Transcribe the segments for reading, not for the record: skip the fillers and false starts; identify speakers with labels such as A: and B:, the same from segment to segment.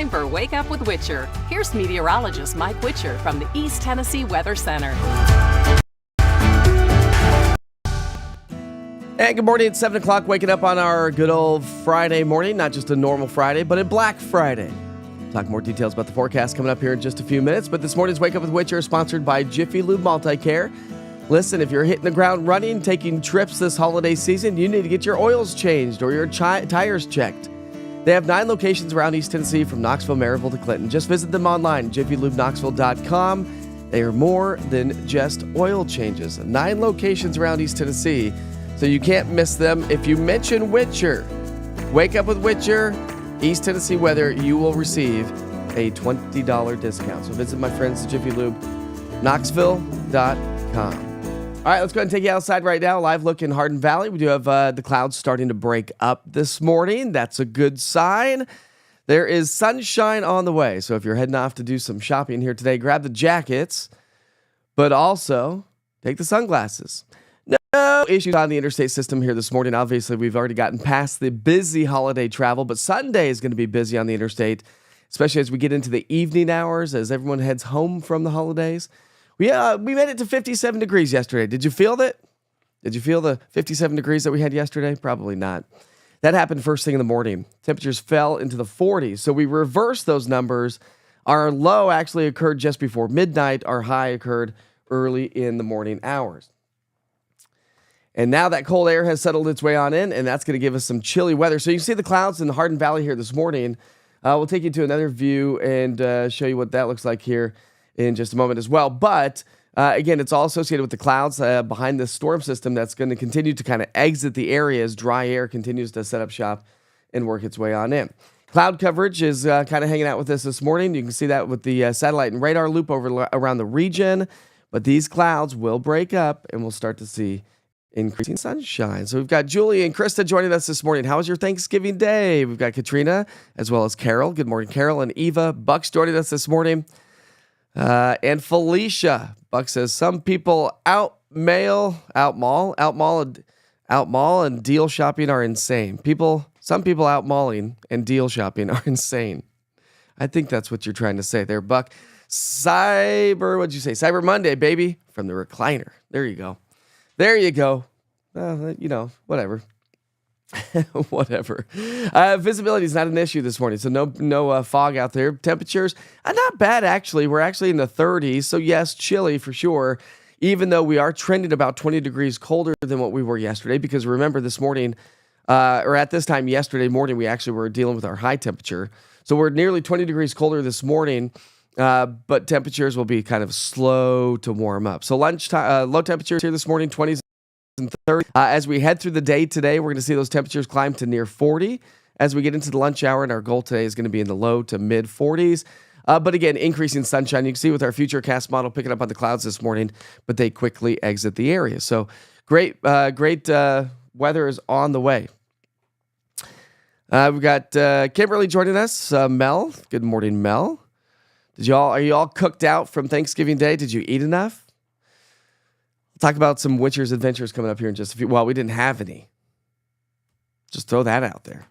A: time for Wake Up with Witcher. Here's meteorologist Mike Witcher from the East Tennessee Weather Center.
B: And good morning. It's 7 o'clock, waking up on our good old Friday morning. Not just a normal Friday, but a Black Friday. Talk more details about the forecast coming up here in just a few minutes. But this morning's Wake Up with Witcher is sponsored by Jiffy Lube Multi-Care. Listen, if you're hitting the ground running, taking trips this holiday season, you need to get your oils changed or your tires checked. They have 9 locations around East Tennessee from Knoxville, Maryville to Clinton. Just visit them online, jiffylubeknoxville.com. They are more than just oil changes. 9 locations around East Tennessee, so you can't miss them. If you mention Witcher, Wake Up with Witcher, East Tennessee Weather, you will receive a $20 discount. So visit my friends at jiffylubeknoxville.com. All right, let's go ahead and take you outside right now. Live look in Hardin Valley. We do have the clouds starting to break up this morning. That's a good sign. There is sunshine on the way. So if you're heading off to do some shopping here today, grab the jackets, but also take the sunglasses. No issues on the interstate system here this morning. Obviously, we've already gotten past the busy holiday travel, but Sunday is going to be busy on the interstate, especially as we get into the evening hours, as everyone heads home from the holidays. We made it to 57 degrees yesterday. Did you feel that? Did you feel the 57 degrees that we had yesterday? Probably not. That happened first thing in the morning. Temperatures fell into the 40s, so we reversed those numbers. Our low actually occurred just before midnight. Our high occurred early in the morning hours. And now that cold air has settled its way on in, and that's going to give us some chilly weather. So you can see the clouds in the Hardin Valley here this morning. We'll take you to another view and show you what that looks like here in just a moment as well. But again, it's all associated with the clouds behind this storm system that's going to continue to kind of exit the area as dry air continues to set up shop and work its way on in. Cloud coverage is kind of hanging out with us this morning. You can see that with the satellite and radar loop around the region. But these clouds will break up and we'll start to see increasing sunshine. So we've got Julie and Krista joining us this morning. How was your Thanksgiving day? We've got Katrina as well as Carol. Good morning, Carol and Eva. Buck's joining us this morning. And Felicia. Buck says some people out mall and deal shopping are insane. Some people out malling and deal shopping are insane. I think that's what you're trying to say there, Buck. What'd you say? Cyber Monday, baby, from the recliner. There you go. Whatever. Whatever. Visibility is not an issue this morning, so no fog out there. Temperatures, not bad, actually. We're actually in the 30s, so yes, chilly for sure, even though we are trending about 20 degrees colder than what we were yesterday, because remember this morning, or at this time yesterday morning, we actually were dealing with our high temperature. So we're nearly 20 degrees colder this morning, but temperatures will be kind of slow to warm up. So lunchtime, low temperatures here this morning, 20s and 30. As we head through the day today, we're going to see those temperatures climb to near 40 as we get into the lunch hour, and our goal today is going to be in the low to mid 40s. But again, increasing sunshine. You can see with our futurecast model picking up on the clouds this morning, but they quickly exit the area. So great weather is on the way. We've got Kimberly joining us. Mel, good morning, Mel. Are you all cooked out from Thanksgiving Day? Did you eat enough? Talk about some Witcher's adventures coming up here in just a few. Well, we didn't have any. Just throw that out there.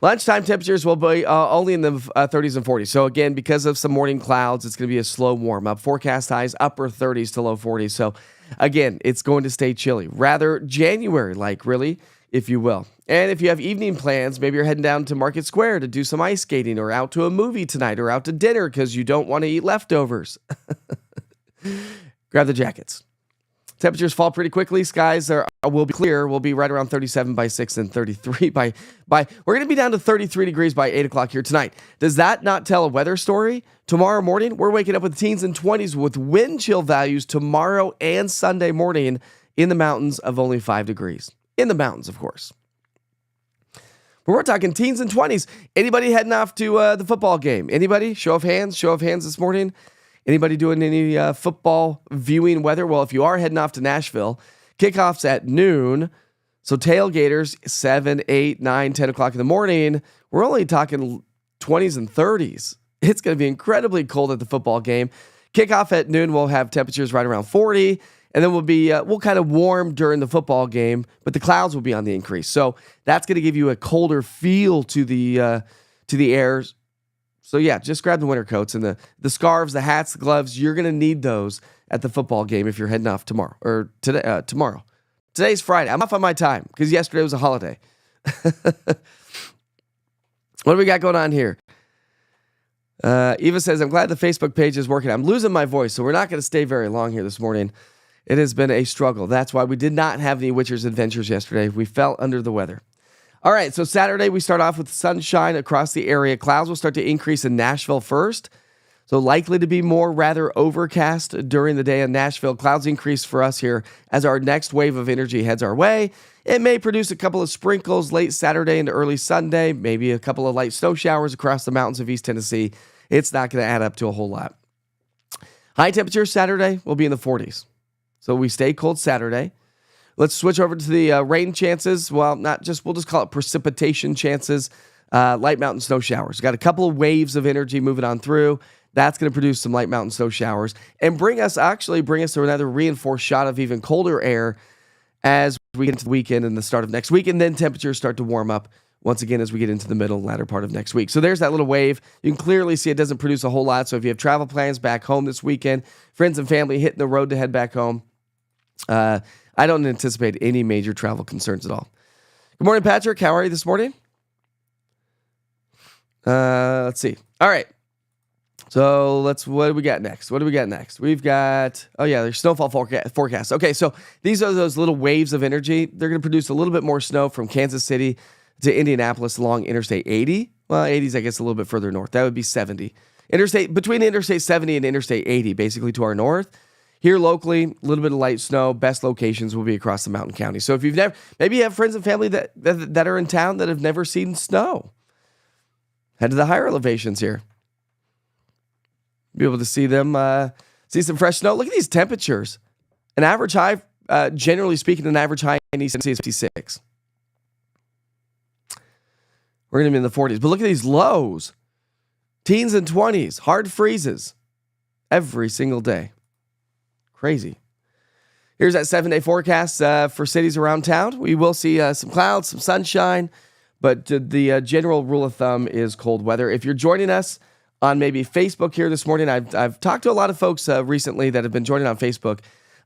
B: Lunchtime temperatures will be only in the 30s and 40s. So again, because of some morning clouds, it's going to be a slow warm up. Forecast highs upper 30s to low 40s. So again, it's going to stay chilly. Rather January-like, really, if you will. And if you have evening plans, maybe you're heading down to Market Square to do some ice skating or out to a movie tonight or out to dinner because you don't want to eat leftovers. Grab the jackets. Temperatures fall pretty quickly. Skies will be clear. We'll be right around 37 by 6 and 33 by we're going to be down to 33 degrees by 8 o'clock here tonight. Does that not tell a weather story? Tomorrow morning, we're waking up with teens and 20s with wind chill values tomorrow and Sunday morning in the mountains of only 5 degrees. In the mountains, of course. But we're talking teens and 20s. Anybody heading off to the football game? Anybody? Show of hands this morning. Anybody doing any football viewing weather? Well, if you are heading off to Nashville, kickoff's at noon. So tailgaters, 7, 8, 9, 10 o'clock in the morning. We're only talking 20s and 30s. It's going to be incredibly cold at the football game. Kickoff at noon, we'll have temperatures right around 40. And then we'll kind of warm during the football game, but the clouds will be on the increase. So that's going to give you a colder feel to the air So yeah, just grab the winter coats and the scarves, the hats, the gloves. You're going to need those at the football game if you're heading off tomorrow or today. Tomorrow. Today's Friday. I'm off on my time because yesterday was a holiday. What do we got going on here? Eva says, I'm glad the Facebook page is working. I'm losing my voice, so we're not going to stay very long here this morning. It has been a struggle. That's why we did not have any Witcher's Adventures yesterday. We fell under the weather. All right, so Saturday we start off with sunshine across the area. Clouds will start to increase in Nashville first. So likely to be more rather overcast during the day in Nashville. Clouds increase for us here as our next wave of energy heads our way. It may produce a couple of sprinkles late Saturday into early Sunday, maybe a couple of light snow showers across the mountains of East Tennessee. It's not going to add up to a whole lot. High temperature Saturday will be in the 40s. So we stay cold Saturday. Let's switch over to the rain chances. Well, we'll just call it precipitation chances. Light mountain snow showers. Got a couple of waves of energy moving on through. That's going to produce some light mountain snow showers and bring us to another reinforced shot of even colder air as we get into the weekend and the start of next week. And then temperatures start to warm up once again as we get into the middle and latter part of next week. So there's that little wave. You can clearly see it doesn't produce a whole lot. So if you have travel plans back home this weekend, friends and family hitting the road to head back home, I don't anticipate any major travel concerns at all. Good morning, Patrick. How are you this morning? Let's see. All right. So what do we got next? We've got, there's snowfall forecast. Okay, so these are those little waves of energy. They're going to produce a little bit more snow from Kansas City to Indianapolis along Interstate 80. Well, 80's, I guess, a little bit further north. That would be 70. Between Interstate 70 and Interstate 80, basically to our north. Here locally, a little bit of light snow. Best locations will be across the mountain county. So if maybe you have friends and family that are in town that have never seen snow, head to the higher elevations here. Be able to see them, see some fresh snow. Look at these temperatures. An average high, generally speaking, an average high in East Tennessee is 56. We're going to be in the 40s. But look at these lows. Teens and 20s. Hard freezes. Every single day. Crazy. Here's that 7-day forecast for cities around town. We will see some clouds, some sunshine. But the general rule of thumb is cold weather. If you're joining us on maybe Facebook here this morning, I've talked to a lot of folks recently that have been joining on Facebook.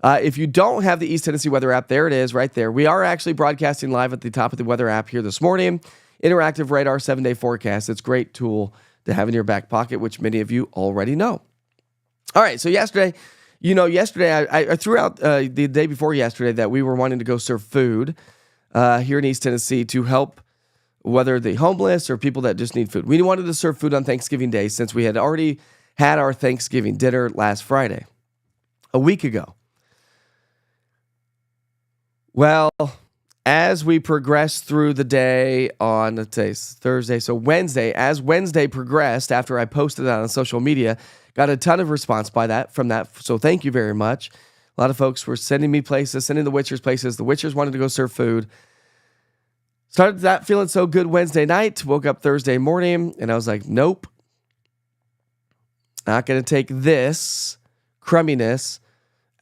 B: If you don't have the East Tennessee Weather app, there it is right there. We are actually broadcasting live at the top of the weather app here this morning. Interactive radar 7-day forecast. It's a great tool to have in your back pocket, which many of you already know. All right, so yesterday I threw out the day before yesterday that we were wanting to go serve food here in East Tennessee to help whether the homeless or people that just need food. We wanted to serve food on Thanksgiving Day since we had already had our Thanksgiving dinner last Friday, a week ago. Well, as we progressed through the day on, let's say, Thursday, so Wednesday, as Wednesday progressed after I posted that on social media, got a ton of response from that. So thank you very much. A lot of folks were sending me places, sending the Witchers places. The Witchers wanted to go serve food. Started that feeling so good Wednesday night, woke up Thursday morning, and I was like, nope. Not going to take this crumminess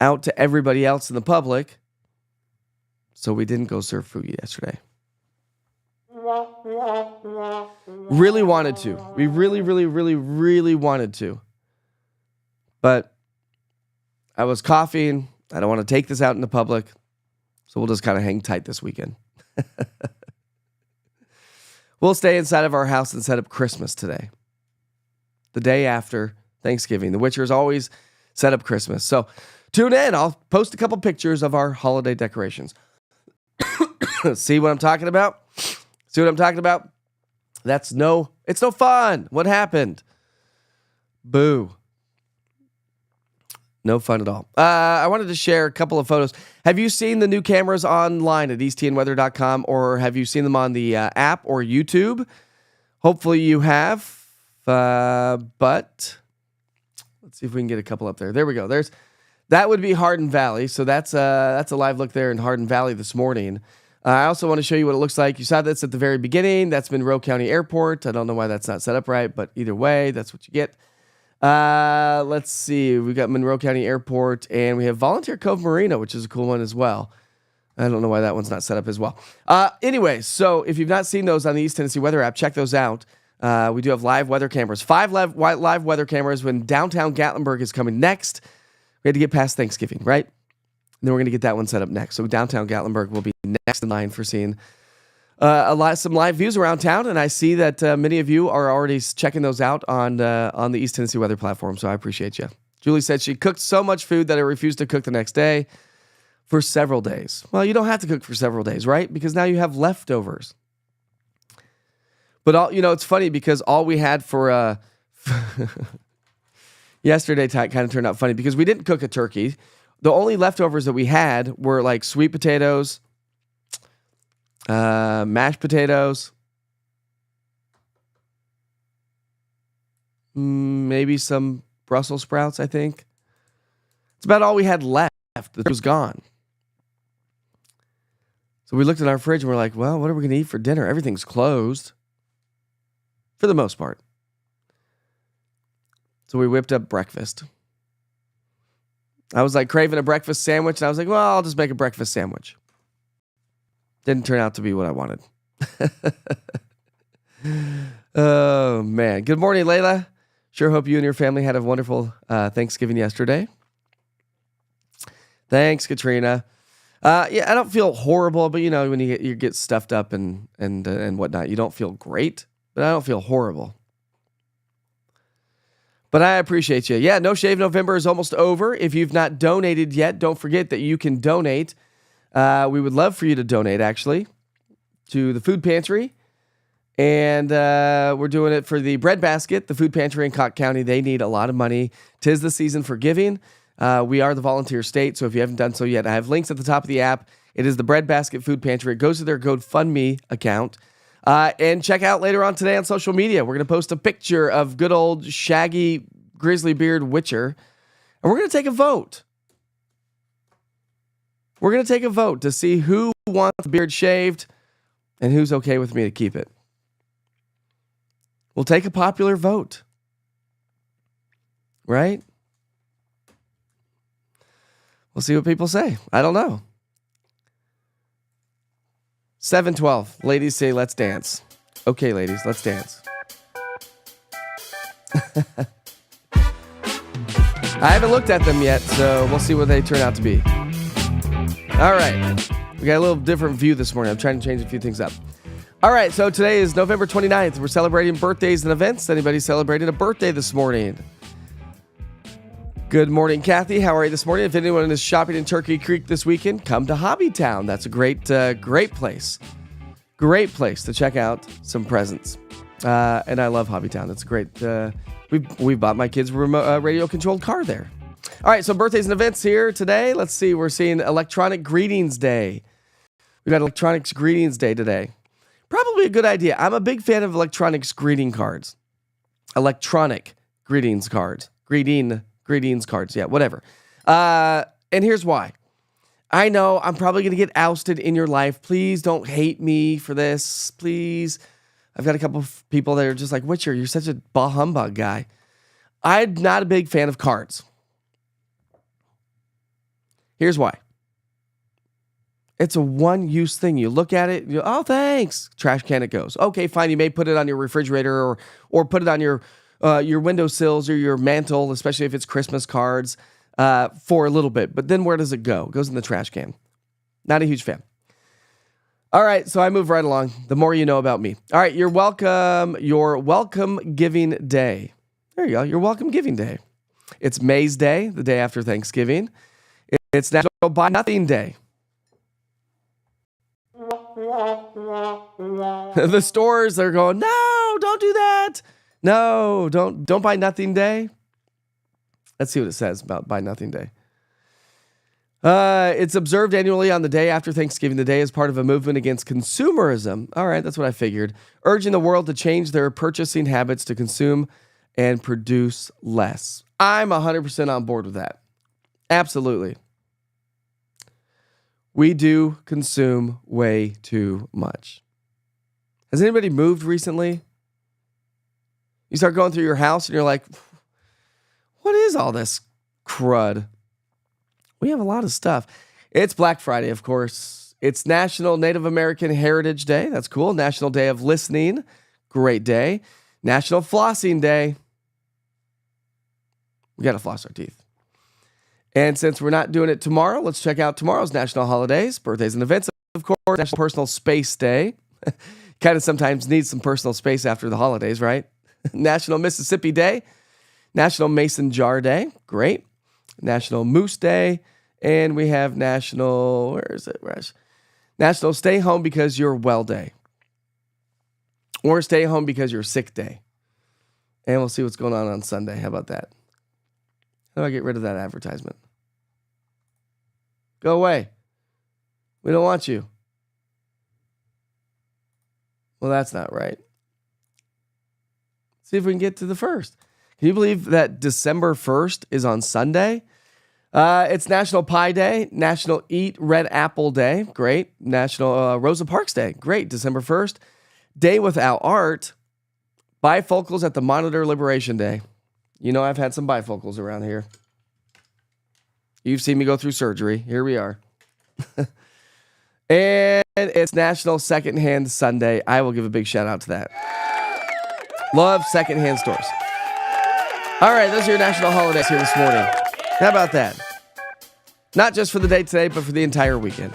B: out to everybody else in the public. So we didn't go serve food yesterday. Really wanted to. We really, really, really, really wanted to. But I was coughing. I don't want to take this out in the public. So we'll just kind of hang tight this weekend. We'll stay inside of our house and set up Christmas today. The day after Thanksgiving. The Witchers always set up Christmas. So tune in. I'll post a couple pictures of our holiday decorations. See what I'm talking about? It's no fun. What happened? Boo. No fun at all. I wanted to share a couple of photos. Have you seen the new cameras online at eastTNweather.com, or have you seen them on the app or YouTube? Hopefully you have. But let's see if we can get a couple up there. There we go. That would be Hardin Valley. So that's a live look there in Hardin Valley this morning. I also want to show you what it looks like. You saw this at the very beginning. That's Monroe County Airport. I don't know why that's not set up right, but either way, that's what you get. Let's see. We've got Monroe County Airport, and we have Volunteer Cove Marina, which is a cool one as well. I don't know why that one's not set up as well. Anyway, so if you've not seen those on the East Tennessee Weather app, check those out. We do have live weather cameras. 5 live weather cameras when downtown Gatlinburg is coming next. We had to get past Thanksgiving, right? And then we're going to get that one set up next. So downtown Gatlinburg will be next in line for seeing some live views around town. And I see that many of you are already checking those out on the East Tennessee Weather platform. So I appreciate you. Julie said she cooked so much food that I refused to cook the next day for several days. Well, you don't have to cook for several days, right? Because now you have leftovers. But it's funny because all we had for yesterday kind of turned out funny because we didn't cook a turkey. The only leftovers that we had were like sweet potatoes, mashed potatoes, maybe some Brussels sprouts, I think. It's about all we had left. It was gone. So we looked at our fridge and we're like, well, what are we going to eat for dinner? Everything's closed. For the most part. So we whipped up breakfast. I was like craving a breakfast sandwich, and I was like, well, I'll just make a breakfast sandwich. Didn't turn out to be what I wanted. Oh, man. Good morning, Layla. Sure hope you and your family had a wonderful Thanksgiving yesterday. Thanks, Katrina. Yeah, I don't feel horrible, but when you get stuffed up and whatnot, you don't feel great, but I don't feel horrible. But I appreciate you. Yeah, No Shave November is almost over. If you've not donated yet, don't forget that you can donate. We would love for you to donate, actually, to the food pantry. And we're doing it for the bread basket, the food pantry in Cott County. They need a lot of money. 'Tis the season for giving. We are the volunteer state, so if you haven't done so yet, I have links at the top of the app. It is the bread basket food pantry. It goes to their GoFundMe account. And check out later on today on social media. We're going to post a picture of good old shaggy grizzly beard Witcher. And we're going to take a vote. We're going to take a vote to see who wants the beard shaved and who's okay with me to keep it. We'll take a popular vote. Right? We'll see what people say. I don't know. 7:12. Ladies say, let's dance. Okay, ladies, let's dance. I haven't looked at them yet, so we'll see what they turn out to be. All right. We got a little different view this morning. I'm trying to change a few things up. All right, so today is November 29th. We're celebrating birthdays and events. Anybody celebrating a birthday this morning? Good morning, Kathy. How are you this morning? If anyone is shopping in Turkey Creek this weekend, come to Hobbytown. That's a great place. Great place to check out some presents. And I love Hobbytown. It's great. We bought my kids' radio-controlled car there. All right, so birthdays and events here today. Let's see. We're seeing Electronic Greetings Day. We got Electronics Greetings Day today. Probably a good idea. I'm a big fan of electronics greeting cards. Electronic greetings cards. Greetings cards. Yeah, whatever. And here's why. I know I'm probably going to get ousted in your life. Please don't hate me for this. Please. I've got a couple of people that are just like, Witcher, you're such a bah humbug guy. I'm not a big fan of cards. Here's why. It's a one-use thing. You look at it, oh, thanks. Trash can it goes. Okay, fine. You may put it on your refrigerator or put it on your windowsills or your mantle, especially if it's Christmas cards, for a little bit. But then where does it go? It goes in the trash can. Not a huge fan. All right, so I move right along. The more you know about me. All right, you're welcome. Your Welcome Giving Day. There you go. Your Welcome Giving Day. It's May's Day, the day after Thanksgiving. It's National Buy Nothing Day. The stores are going, no, don't do that. No, don't buy nothing day. Let's see what it says about Buy Nothing Day. It's observed annually on the day after Thanksgiving. The day is part of a movement against consumerism. All right, that's what I figured. Urging the world to change their purchasing habits to consume and produce less. I'm 100% on board with that. Absolutely. We do consume way too much. Has anybody moved recently? You start going through your house and you're like, what is all this crud? We have a lot of stuff. It's Black Friday, of course. It's National Native American Heritage Day. That's cool. National Day of Listening. Great day. National Flossing Day. We got to floss our teeth. And since we're not doing it tomorrow, let's check out tomorrow's national holidays, birthdays and events, of course. National Personal Space Day. Kind of sometimes needs some personal space after the holidays, right? National Mississippi Day. National Mason Jar Day. Great. National Moose Day. And we have National, where is it? National Stay Home Because You're Well Day. Or Stay Home Because You're Sick Day. And we'll see what's going on Sunday. How about that? How do I get rid of that advertisement? Go away. We don't want you. Well, that's not right. See if we can get to the 1st. Can you believe that December 1st is on Sunday? It's National Pie Day, National Eat Red Apple Day. Great. National Rosa Parks Day. Great. December 1st. Day Without Art. Bifocals at the Monitor Liberation Day. You know I've had some bifocals around here. You've seen me go through surgery. Here we are. And it's National Secondhand Sunday. I will give a big shout out to that. Love secondhand stores. All right, those are your national holidays here this morning. How about that? Not just for the day today, but for the entire weekend.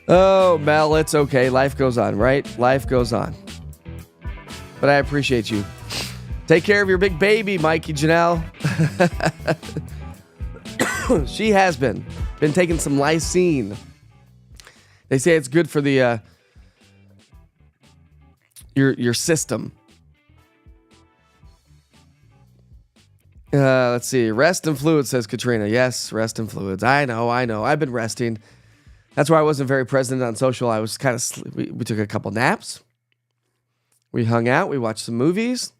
B: Oh, Mel, it's okay. Life goes on, right? Life goes on. But I appreciate you. Take care of your big baby, Mikey Janelle. She has been taking some lysine. They say it's good for the your system. Let's see. Rest and fluids, says Katrina. Yes, rest and fluids. I know. I've been resting. That's why I wasn't very present on social. I was kind of we took a couple naps. We hung out. We watched some movies.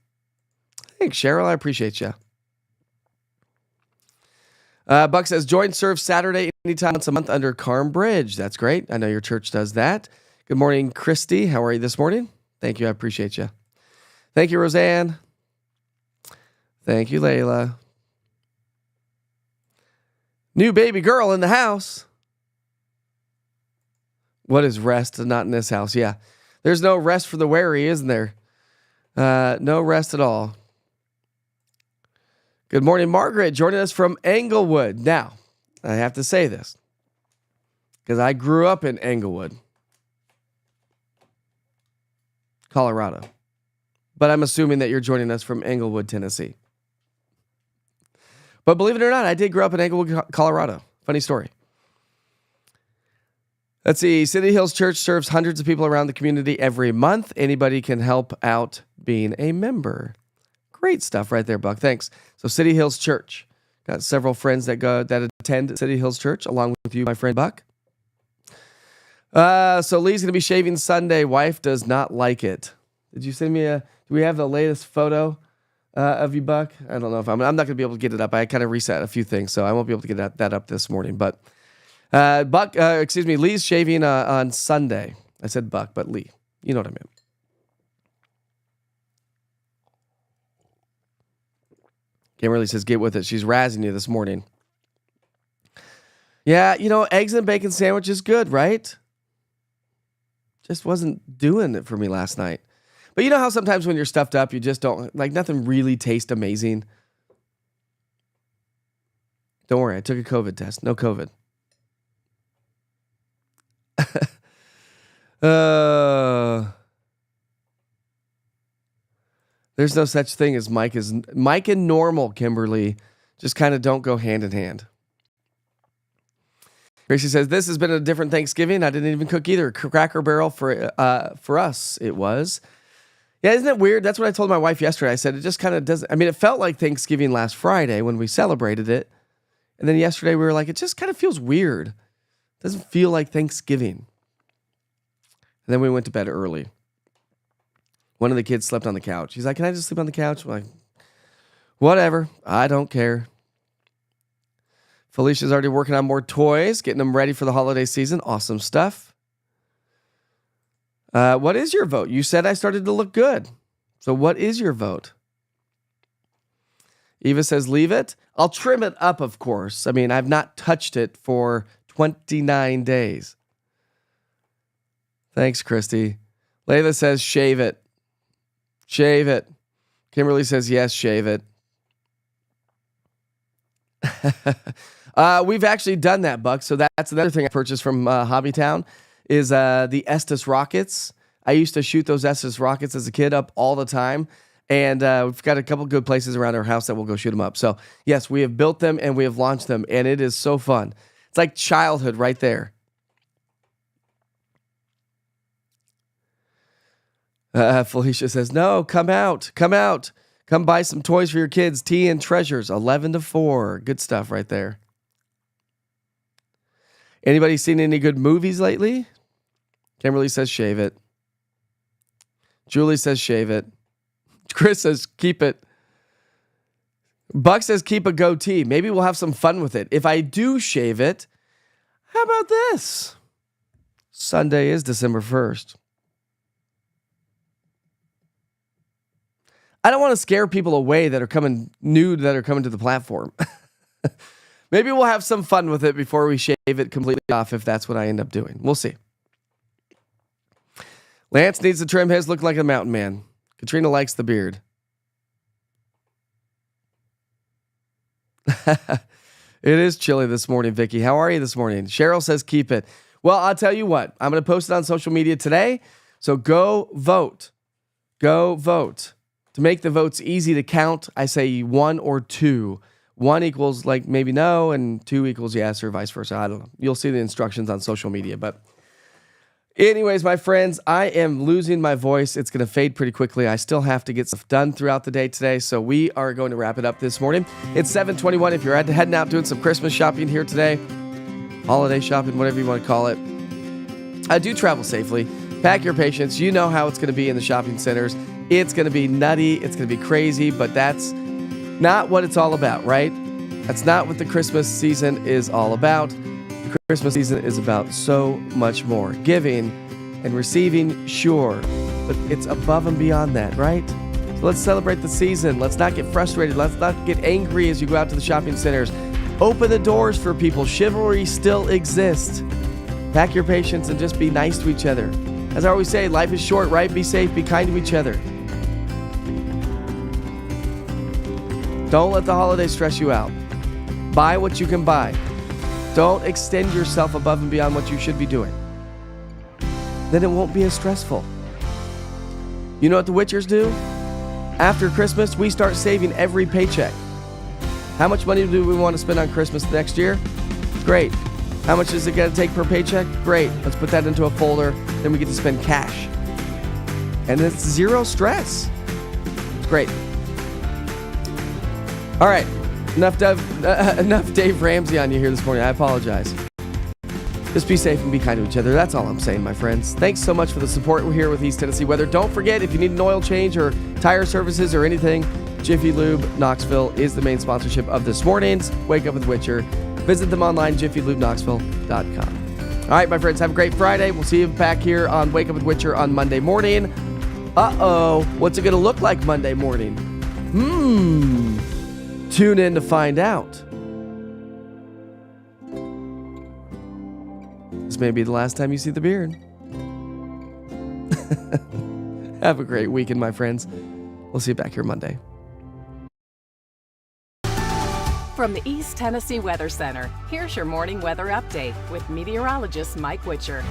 B: Thanks, Cheryl. I appreciate you. Buck says, join serve Saturday anytime once a month under Carm Bridge. That's great. I know your church does that. Good morning, Christy. How are you this morning? Thank you. I appreciate you. Thank you, Roseanne. Thank you, Layla. New baby girl in the house. What is rest not in this house? Yeah. There's no rest for the weary, isn't there? No rest at all. Good morning, Margaret, joining us from Englewood. Now, I have to say this because I grew up in Englewood, Colorado. But I'm assuming that you're joining us from Englewood, Tennessee. But believe it or not, I did grow up in Englewood, Colorado. Funny story. Let's see. City Hills Church serves hundreds of people around the community every month. Anybody can help out being a member. Great stuff right there, Buck. Thanks. So City Hills Church. Got several friends that attend City Hills Church, along with you, my friend Buck. So Lee's going to be shaving Sunday. Wife does not like it. Did you send me do we have the latest photo of you, Buck? I don't know if I'm not going to be able to get it up. I kind of reset a few things, so I won't be able to get that up this morning. But Lee's shaving on Sunday. I said Buck, but Lee. You know what I meant. Kimberly says, get with it. She's razzing you this morning. Yeah, eggs and bacon sandwich is good, right? Just wasn't doing it for me last night. But you know how sometimes when you're stuffed up, you just don't, nothing really tastes amazing. Don't worry, I took a COVID test. No COVID. There's no such thing as Mike and normal, Kimberly. Just kind of don't go hand in hand. Gracie says, this has been a different Thanksgiving. I didn't even cook either. Cracker Barrel for us, it was. Yeah, isn't it weird? That's what I told my wife yesterday. I said, it just kind of doesn't. I mean, it felt like Thanksgiving last Friday when we celebrated it. And then yesterday we were like, it just kind of feels weird. It doesn't feel like Thanksgiving. And then we went to bed early. One of the kids slept on the couch. He's like, can I just sleep on the couch? I'm like, whatever. I don't care. Felicia's already working on more toys, getting them ready for the holiday season. Awesome stuff. What is your vote? You said I started to look good. So what is your vote? Eva says, leave it. I'll trim it up, of course. I mean, I've not touched it for 29 days. Thanks, Christy. Layla says, shave it. Shave it. Kimberly says, yes, shave it. We've actually done that, Buck. So that's another thing I purchased from Hobbytown is the Estes rockets. I used to shoot those Estes rockets as a kid up all the time. And we've got a couple good places around our house that we'll go shoot them up. So, yes, we have built them and we have launched them. And it is so fun. It's like childhood right there. Felicia says, no, come out. Come out. Come buy some toys for your kids. Tea and Treasures, 11 to 4. Good stuff right there. Anybody seen any good movies lately? Kimberly says, shave it. Julie says, shave it. Chris says, keep it. Buck says, keep a goatee. Maybe we'll have some fun with it. If I do shave it, how about this? Sunday is December 1st. I don't want to scare people away that are coming to the platform. Maybe we'll have some fun with it before we shave it completely off if that's what I end up doing. We'll see. Lance needs to trim his look like a mountain man. Katrina likes the beard. It is chilly this morning, Vicky. How are you this morning? Cheryl says keep it. Well, I'll tell you what. I'm going to post it on social media today. So go vote. Go vote. To make the votes easy to count, I say 1 or 2. 1 equals like maybe no, and 2 equals yes, or vice versa. I don't know. You'll see the instructions on social media. But anyways, my friends, I am losing my voice. It's going to fade pretty quickly. I still have to get stuff done throughout the day today, so we are going to wrap it up this morning. It's 7:21. If you're heading out doing some Christmas shopping here today, holiday shopping, whatever you want to call it, do travel safely. Pack your patience. You know how it's going to be in the shopping centers. It's going to be nutty. It's going to be crazy, but that's not what it's all about, right? That's not what the Christmas season is all about. The Christmas season is about so much more. Giving and receiving, sure, but it's above and beyond that, right? So let's celebrate the season. Let's not get frustrated. Let's not get angry as you go out to the shopping centers. Open the doors for people. Chivalry still exists. Pack your patience and just be nice to each other. As I always say, life is short, right? Be safe, be kind to each other. Don't let the holidays stress you out. Buy what you can buy. Don't extend yourself above and beyond what you should be doing. Then it won't be as stressful. You know what the Witchers do? After Christmas, we start saving every paycheck. How much money do we want to spend on Christmas next year? Great. How much is it going to take per paycheck? Great. Let's put that into a folder. Then we get to spend cash. And it's zero stress. It's great. All right. Enough Dave Ramsey on you here this morning. I apologize. Just be safe and be kind to each other. That's all I'm saying, my friends. Thanks so much for the support. We're here with East Tennessee Weather. Don't forget, if you need an oil change or tire services or anything, Jiffy Lube Knoxville is the main sponsorship of this morning's Wake Up with Witcher. Visit them online, jiffylubeknoxville.com. All right, my friends, have a great Friday. We'll see you back here on Wake Up with Witcher on Monday morning. Uh-oh, what's it going to look like Monday morning? Tune in to find out. This may be the last time you see the beard. Have a great weekend, my friends. We'll see you back here Monday.
A: From the East Tennessee Weather Center, here's your morning weather update with meteorologist Mike Witcher.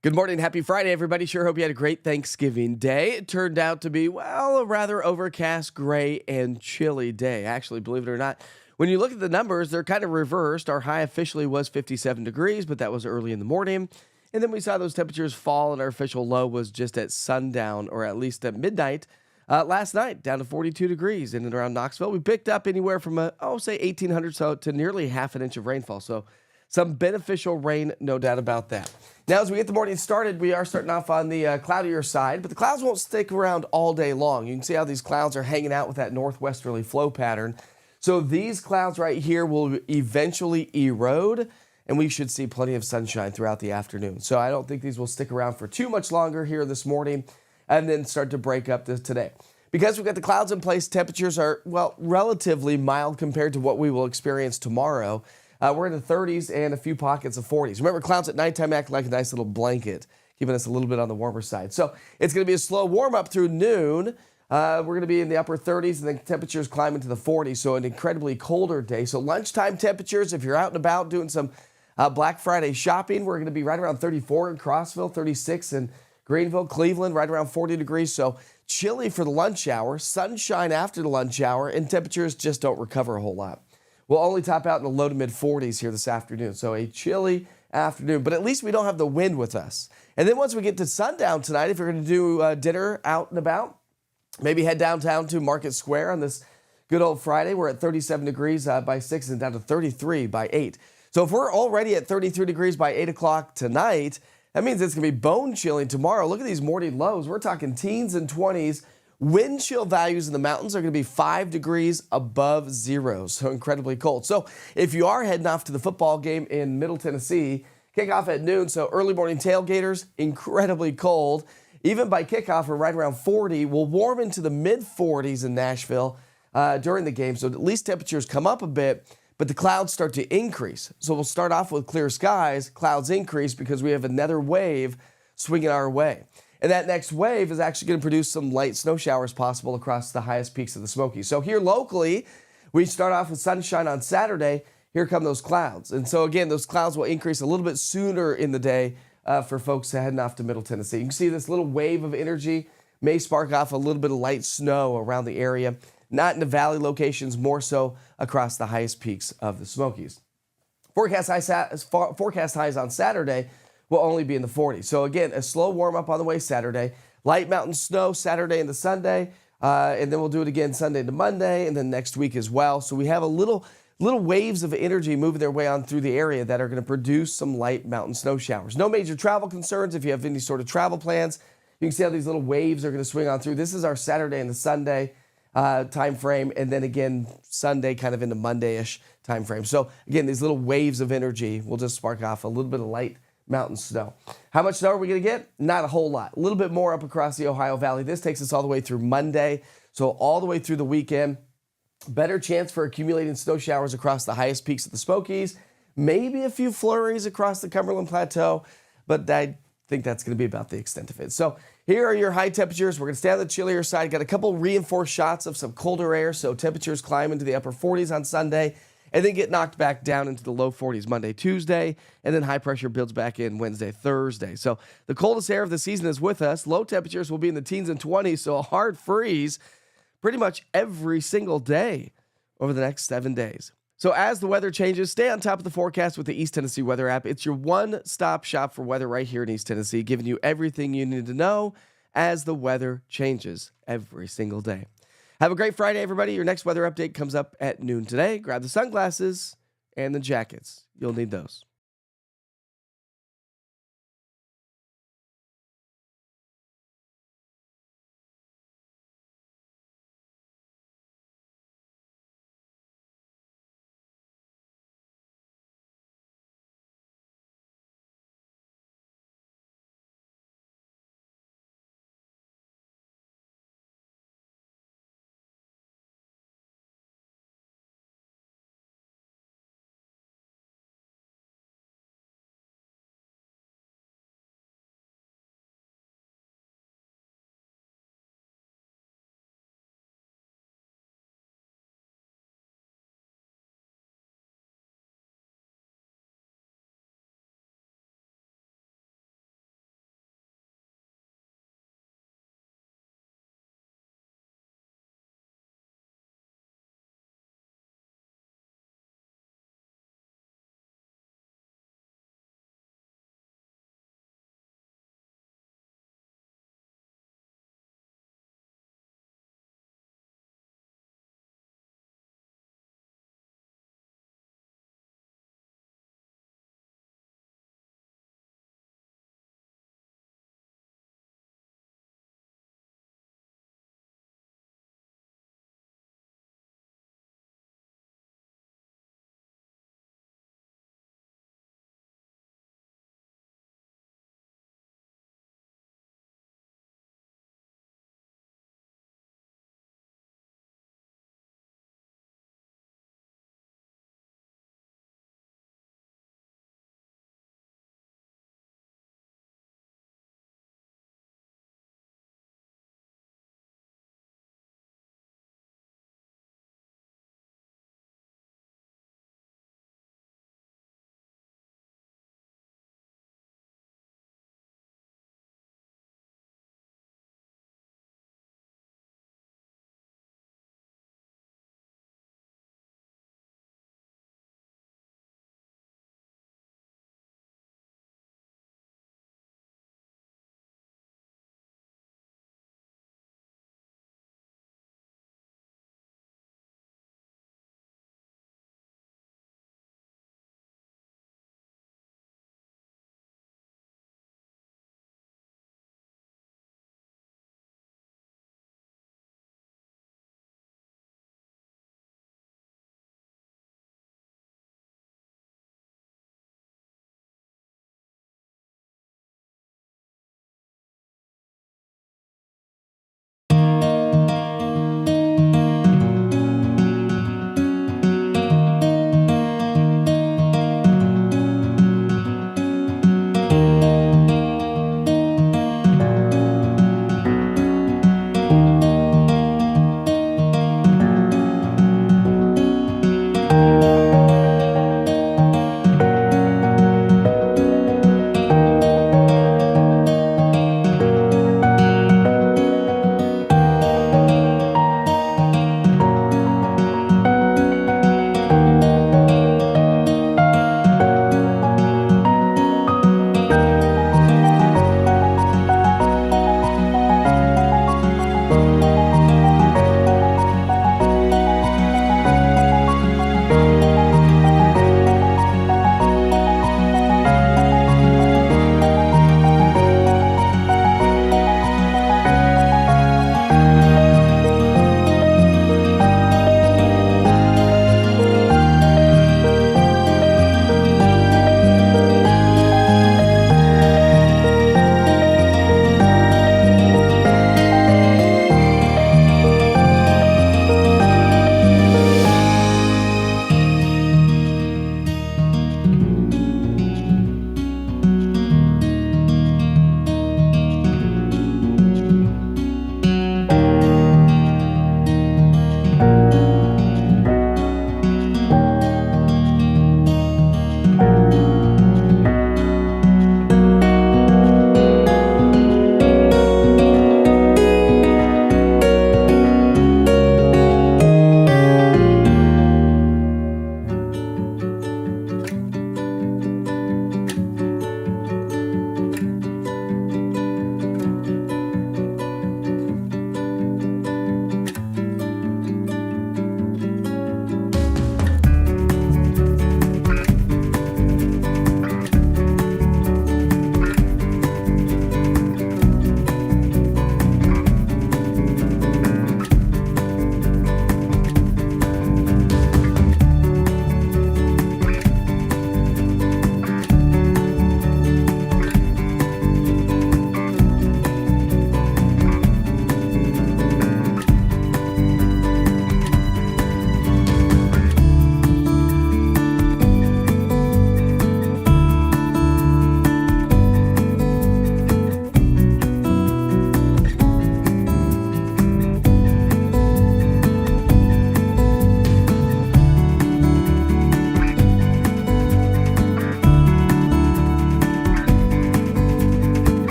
B: Good morning. Happy Friday, everybody. Sure hope you had a great Thanksgiving day. It turned out to be, well, a rather overcast, gray, and chilly day. Actually, believe it or not, when you look at the numbers, they're kind of reversed. Our high officially was 57 degrees, but that was early in the morning. And then we saw those temperatures fall, and our official low was just at sundown, or at least at midnight. Last night, down to 42 degrees in and around Knoxville. We picked up anywhere from, say 1,800 so to nearly half an inch of rainfall. So some beneficial rain, no doubt about that. Now, as we get the morning started, we are starting off on the cloudier side, but the clouds won't stick around all day long. You can see how these clouds are hanging out with that northwesterly flow pattern. So these clouds right here will eventually erode, and we should see plenty of sunshine throughout the afternoon. So I don't think these will stick around for too much longer here this morning, and then start to break up today. Because we've got the clouds in place, temperatures are, well, relatively mild compared to what we will experience tomorrow. We're in the 30s and a few pockets of 40s. Remember, clouds at nighttime act like a nice little blanket, keeping us a little bit on the warmer side. So it's going to be a slow warm-up through noon. We're going to be in the upper 30s, and then temperatures climb into the 40s, so an incredibly colder day. So lunchtime temperatures, if you're out and about doing some Black Friday shopping, we're going to be right around 34 in Crossville, 36 in Greenville, Cleveland, right around 40 degrees. So chilly for the lunch hour, sunshine after the lunch hour, and temperatures just don't recover a whole lot. We'll only top out in the low to mid 40s here this afternoon. So a chilly afternoon, but at least we don't have the wind with us. And then once we get to sundown tonight, if you're going to do dinner out and about, maybe head downtown to Market Square on this good old Friday. We're at 37 degrees by 6 and down to 33 by 8. So if we're already at 33 degrees by 8 o'clock tonight, that means it's going to be bone chilling tomorrow. Look at these morning lows. We're talking teens and 20s. Wind chill values in the mountains are going to be 5 degrees above zero, so incredibly cold. So if you are heading off to the football game in Middle Tennessee, kickoff at noon, so early morning tailgaters, incredibly cold. Even by kickoff, we're right around 40. We'll warm into the mid-40s in Nashville during the game, so at least temperatures come up a bit, but the clouds start to increase. So we'll start off with clear skies, clouds increase because we have another wave swinging our way. And that next wave is actually going to produce some light snow showers possible across the highest peaks of the Smokies. So here locally, we start off with sunshine on Saturday. Here come those clouds. And so again, those clouds will increase a little bit sooner in the day for folks heading off to Middle Tennessee. You can see this little wave of energy may spark off a little bit of light snow around the area, not in the valley locations, more so across the highest peaks of the Smokies. Forecast highs on Saturday will only be in the 40s. So again, a slow warm-up on the way Saturday. Light mountain snow Saturday into Sunday, and then we'll do it again Sunday to Monday, and then next week as well. So we have a little waves of energy moving their way on through the area that are going to produce some light mountain snow showers. No major travel concerns if you have any sort of travel plans. You can see how these little waves are going to swing on through. This is our Saturday and the Sunday time frame, and then again Sunday kind of into Monday-ish time frame. So again, these little waves of energy will just spark off a little bit of light mountain snow. How much snow are we going to get? Not a whole lot. A little bit more up across the Ohio Valley. This takes us all the way through Monday, so all the way through the weekend. Better chance for accumulating snow showers across the highest peaks of the Smokies. Maybe a few flurries across the Cumberland Plateau, but I think that's going to be about the extent of it. So here are your high temperatures. We're going to stay on the chillier side. Got a couple reinforced shots of some colder air, so temperatures climb into the upper 40s on Sunday, and then get knocked back down into the low 40s Monday, Tuesday, and then high pressure builds back in Wednesday, Thursday. So the coldest air of the season is with us. Low temperatures will be in the teens and 20s, so a hard freeze pretty much every single day over the next 7 days. So as the weather changes, stay on top of the forecast with the East Tennessee Weather app. It's your one-stop shop for weather right here in East Tennessee, giving you everything you need to know as the weather changes every single day. Have a great Friday, everybody. Your next weather update comes up at noon today. Grab the sunglasses and the jackets. You'll need those.